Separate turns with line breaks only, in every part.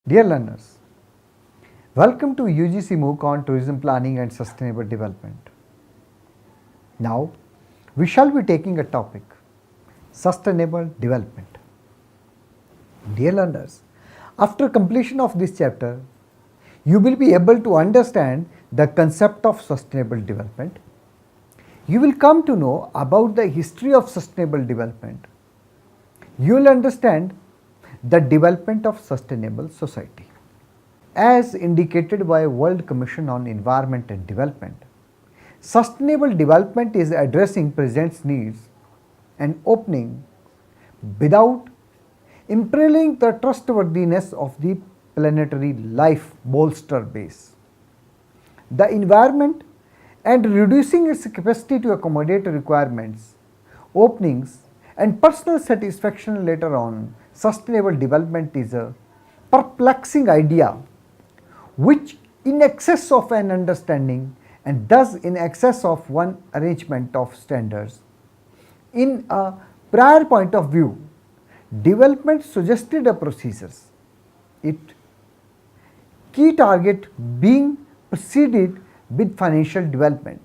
Dear learners, welcome to UGC MOOC on Tourism Planning and Sustainable Development. Now, we shall be taking a topic, Sustainable Development. Dear learners, after completion of this chapter, you will be able to understand the concept of sustainable development. You will come to know about the history of sustainable development. You will understand the development of sustainable society. As indicated by World Commission on Environment and Development, sustainable development is addressing present needs and opening without imperiling the trustworthiness of the planetary life bolster base. The environment and reducing its capacity to accommodate requirements, openings, and personal satisfaction later on, sustainable development is a perplexing idea which in excess of an understanding and thus in excess of one arrangement of standards. In a prior point of view, development suggested a procedures. Its key target being preceded with financial development.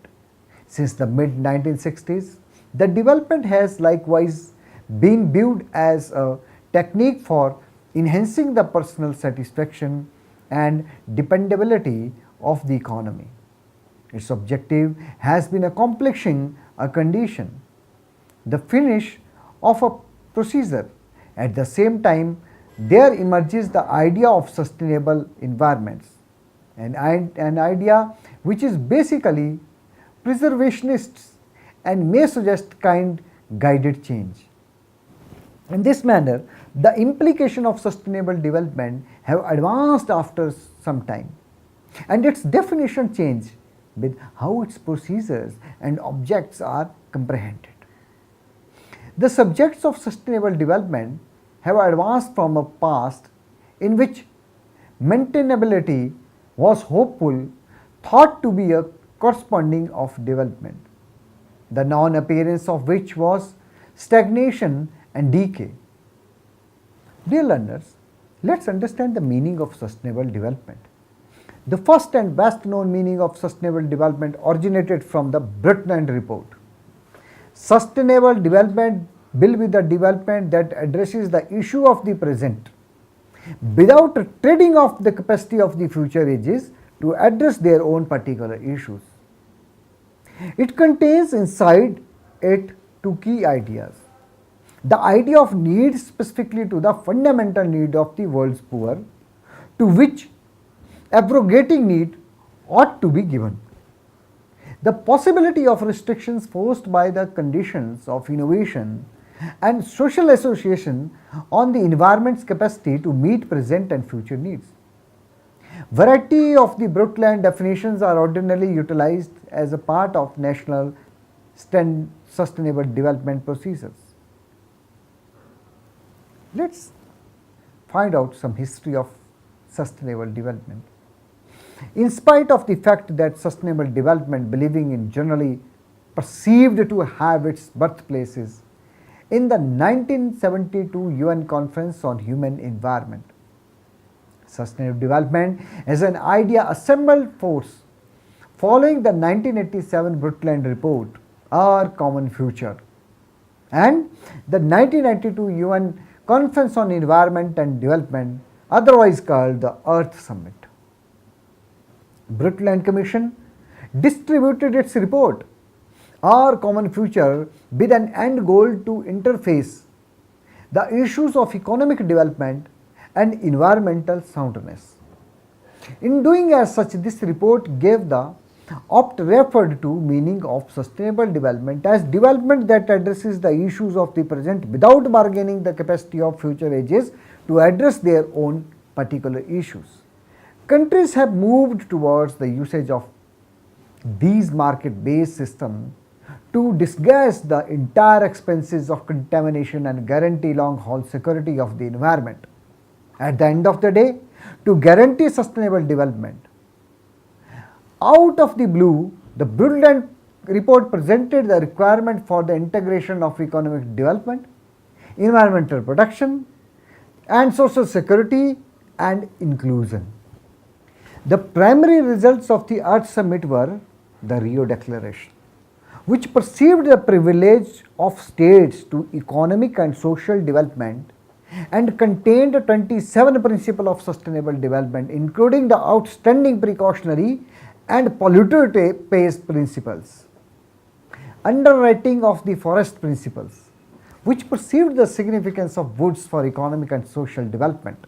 Since the mid-1960s, the development has likewise been viewed as a technique for enhancing the personal satisfaction and dependability of the economy. Its objective has been accomplishing a condition, the finish of a procedure. At the same time, there emerges the idea of sustainable environments, an idea which is basically preservationists and may suggest guided change. In this manner, the implication of sustainable development have advanced after some time, and its definition changed with how its procedures and objects are comprehended. The subjects of sustainable development have advanced from a past in which maintainability was hopeful, thought to be a corresponding of development, the non-appearance of which was stagnation and decay. Dear learners, let's understand the meaning of sustainable development. The first and best known meaning of sustainable development originated from the Brundtland Report. Sustainable development will be the development that addresses the issue of the present without trading off the capacity of the future ages to address their own particular issues. It contains inside it two key ideas. The idea of need specifically to the fundamental need of the world's poor, to which abrogating need ought to be given. The possibility of restrictions forced by the conditions of innovation and social association on the environment's capacity to meet present and future needs. Variety of the Brundtland definitions are ordinarily utilized as a part of national sustainable development procedures. Let's find out some history of sustainable development. In spite of the fact that sustainable development believing in generally perceived to have its birthplaces in the 1972 UN Conference on Human Environment, sustainable development is an idea assembled force following the 1987 Brundtland Report, Our Common Future, and the 1992 UN Conference on Environment and Development, otherwise called the Earth Summit. Brundtland Commission distributed its report, Our Common Future, with an end goal to interface the issues of economic development and environmental soundness. In doing as such, this report gave the oft referred to meaning of sustainable development as development that addresses the issues of the present without bargaining the capacity of future ages to address their own particular issues. Countries have moved towards the usage of these market-based systems to disguise the entire expenses of contamination and guarantee long-haul security of the environment. At the end of the day, to guarantee sustainable development, out of the blue, the Brundtland report presented the requirement for the integration of economic development, environmental protection, and social security and inclusion. The primary results of the Earth Summit were the Rio Declaration, which perceived the privilege of states to economic and social development and contained 27 principles of sustainable development, including the outstanding precautionary and polluter pays principles. Underwriting of the forest principles, which perceived the significance of woods for economic and social development.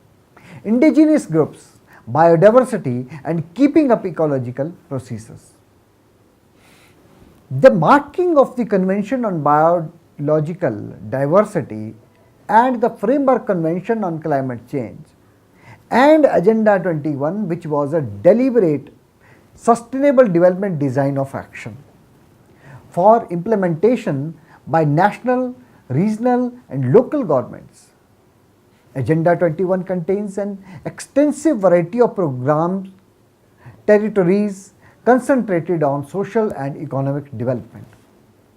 Indigenous groups, biodiversity, and keeping up ecological processes. The marking of the Convention on Biological Diversity and the Framework Convention on Climate Change and Agenda 21, which was a deliberate sustainable development design of action for implementation by national, regional and local governments. Agenda 21 contains an extensive variety of programs, territories concentrated on social and economic development,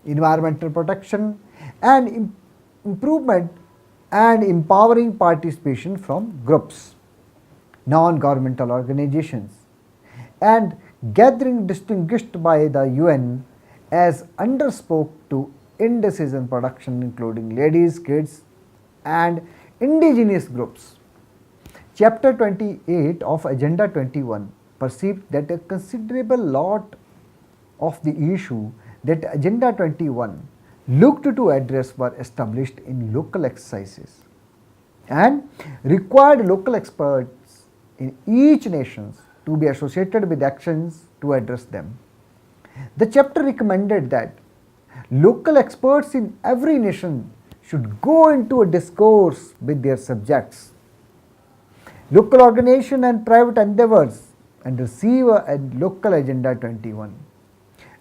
environmental protection and improvement and empowering participation from groups, non-governmental organizations and gathering distinguished by the UN as underspoke to in-decision production, including ladies, kids and indigenous groups. Chapter 28 of Agenda 21 perceived that a considerable lot of the issue that Agenda 21 looked to address were established in local exercises and required local experts in each nation to be associated with actions to address them. The chapter recommended that local experts in every nation should go into a discourse with their subjects. Local organization and private endeavors and receive a local Agenda 21.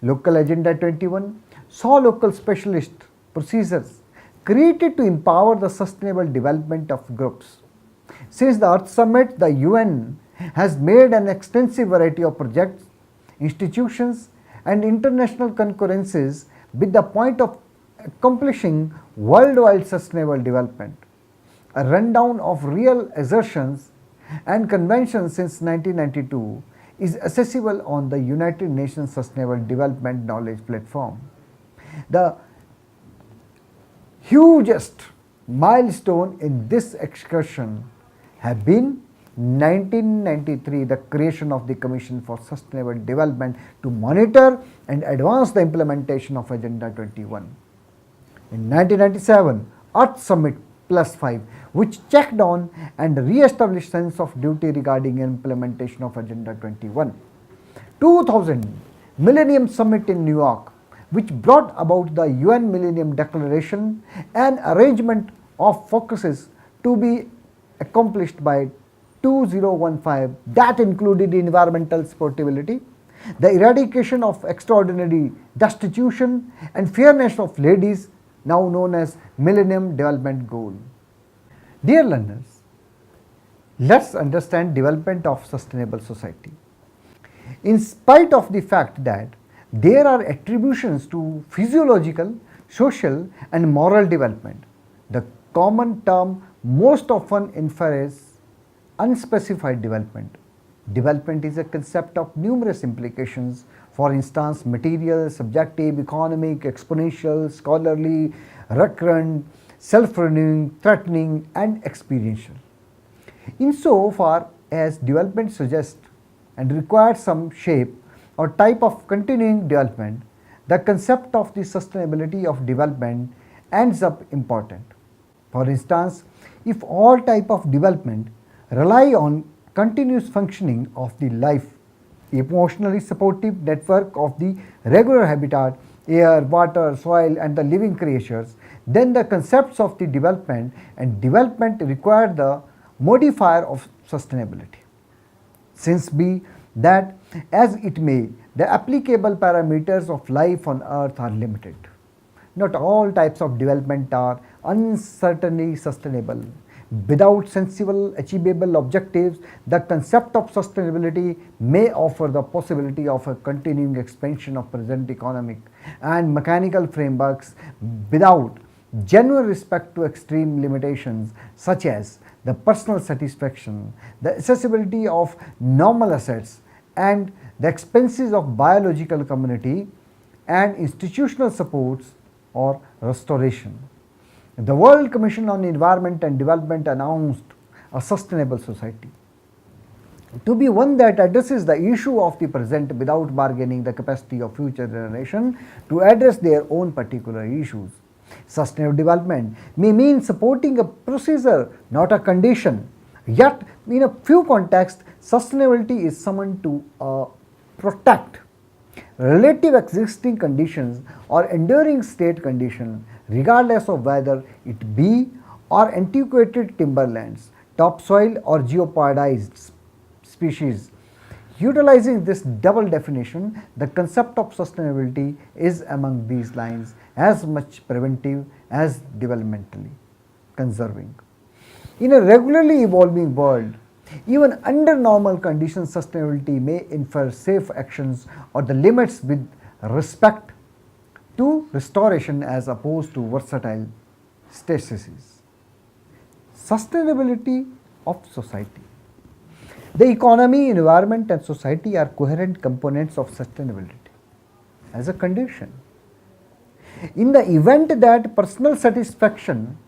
Local Agenda 21 saw local specialist procedures created to empower the sustainable development of groups. Since the Earth Summit, the UN has made an extensive variety of projects, institutions and international concurrences with the point of accomplishing worldwide sustainable development. A rundown of real assertions and conventions since 1992 is accessible on the United Nations Sustainable Development Knowledge Platform. The hugest milestone in this excursion have been 1993, the creation of the Commission for Sustainable Development to monitor and advance the implementation of Agenda 21. In 1997, Earth Summit +5, which checked on and re-established sense of duty regarding implementation of Agenda 21. 2000, Millennium Summit in New York, which brought about the UN Millennium Declaration and arrangement of focuses to be accomplished by 2015 that included environmental supportability, the eradication of extraordinary destitution and fairness of ladies, now known as Millennium Development Goal. Dear learners, let's understand development of sustainable society. In spite of the fact that there are attributions to physiological, social and moral development, the common term most often infers unspecified development. Development is a concept of numerous implications, for instance, material, subjective, economic, exponential, scholarly, recurrent, self-renewing, threatening and experiential. Insofar as development suggests and requires some shape or type of continuing development, the concept of the sustainability of development ends up important. For instance, if all type of development rely on continuous functioning of the life, emotionally supportive network of the regular habitat, air, water, soil and the living creatures, then the concepts of the development and development require the modifier of sustainability. Since be that as it may, the applicable parameters of life on earth are limited. Not all types of development are uncertainly sustainable. Without sensible, achievable objectives, the concept of sustainability may offer the possibility of a continuing expansion of present economic and mechanical frameworks without genuine respect to extreme limitations such as the personal satisfaction, the accessibility of normal assets, and the expenses of biological community and institutional supports or restoration. The World Commission on Environment and Development announced a sustainable society to be one that addresses the issue of the present without bargaining the capacity of future generations to address their own particular issues. Sustainable development may mean supporting a procedure, not a condition. Yet, in a few contexts, sustainability is summoned to protect relative existing conditions or enduring state conditions, regardless of whether it be or antiquated timberlands, topsoil or jeopardized species. Utilizing this double definition, the concept of sustainability is among these lines as much preventive as developmentally conserving. In a regularly evolving world, even under normal conditions, sustainability may infer safe actions or the limits with respect to restoration as opposed to versatile stasis. Sustainability of society. The economy, environment and society are coherent components of sustainability as a condition. In the event that personal satisfaction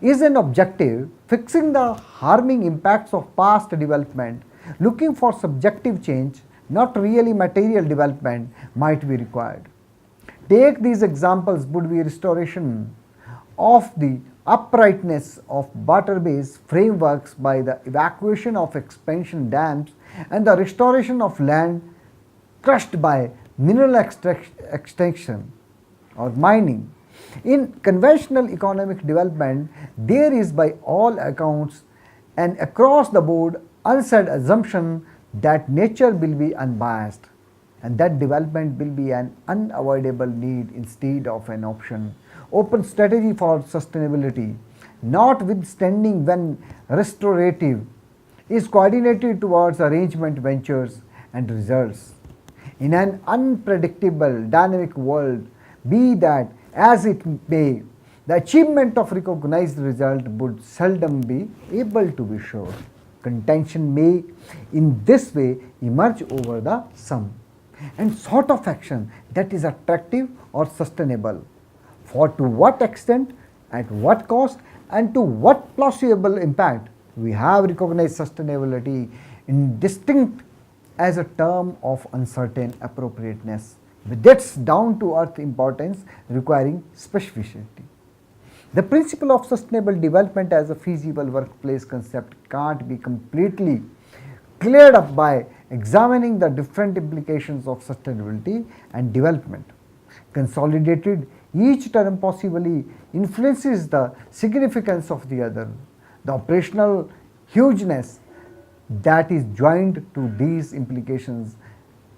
is an objective, fixing the harming impacts of past development, looking for subjective change, not really material development, might be required. Take these examples would be restoration of the uprightness of water-based frameworks by the evacuation of expansion dams and the restoration of land crushed by mineral extraction or mining. In conventional economic development, there is by all accounts an across the board unsaid assumption that nature will be unbiased and that development will be an unavoidable need instead of an option. Open strategy for sustainability, notwithstanding when restorative, is coordinated towards arrangement ventures and results. In an unpredictable, dynamic world, be that as it may, the achievement of recognized result would seldom be able to be sure. Contention may in this way emerge over the sum and sort of action that is attractive or sustainable. For to what extent, at what cost, and to what plausible impact we have recognized sustainability indistinct as a term of uncertain appropriateness, with its down-to-earth importance requiring specificity. The principle of sustainable development as a feasible workplace concept can't be completely cleared up by examining the different implications of sustainability and development. Consolidated, each term possibly influences the significance of the other. The operational hugeness that is joined to these implications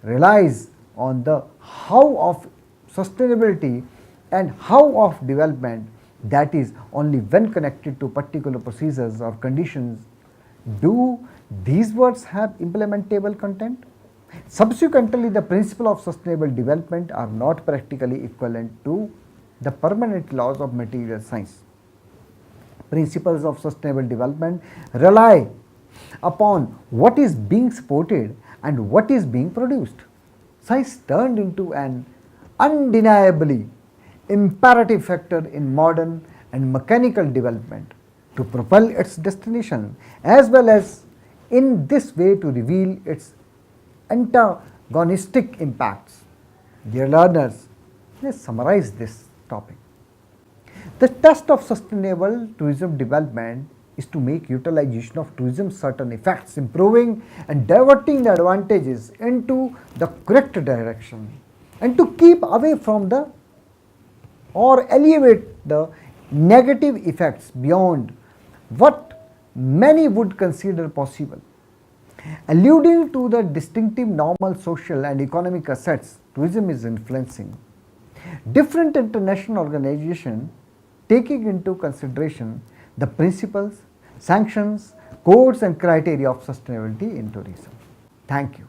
relies on the how of sustainability and how of development, that is only when connected to particular procedures or conditions do these words have implementable content. Subsequently, the principle of sustainable development are not practically equivalent to the permanent laws of material science. Principles of sustainable development rely upon what is being supported and what is being produced. Science turned into an undeniably imperative factor in modern and mechanical development to propel its destination, as well as in this way to reveal its antagonistic impacts. Dear learners, let's summarize this topic. The test of sustainable tourism development is to make utilization of tourism certain effects, improving and diverting the advantages into the correct direction, and to keep away from the or alleviate the negative effects beyond what many would consider possible. Alluding to the distinctive normal social and economic assets tourism is influencing, different international organizations taking into consideration the principles, sanctions, codes and criteria of sustainability in tourism. Thank you.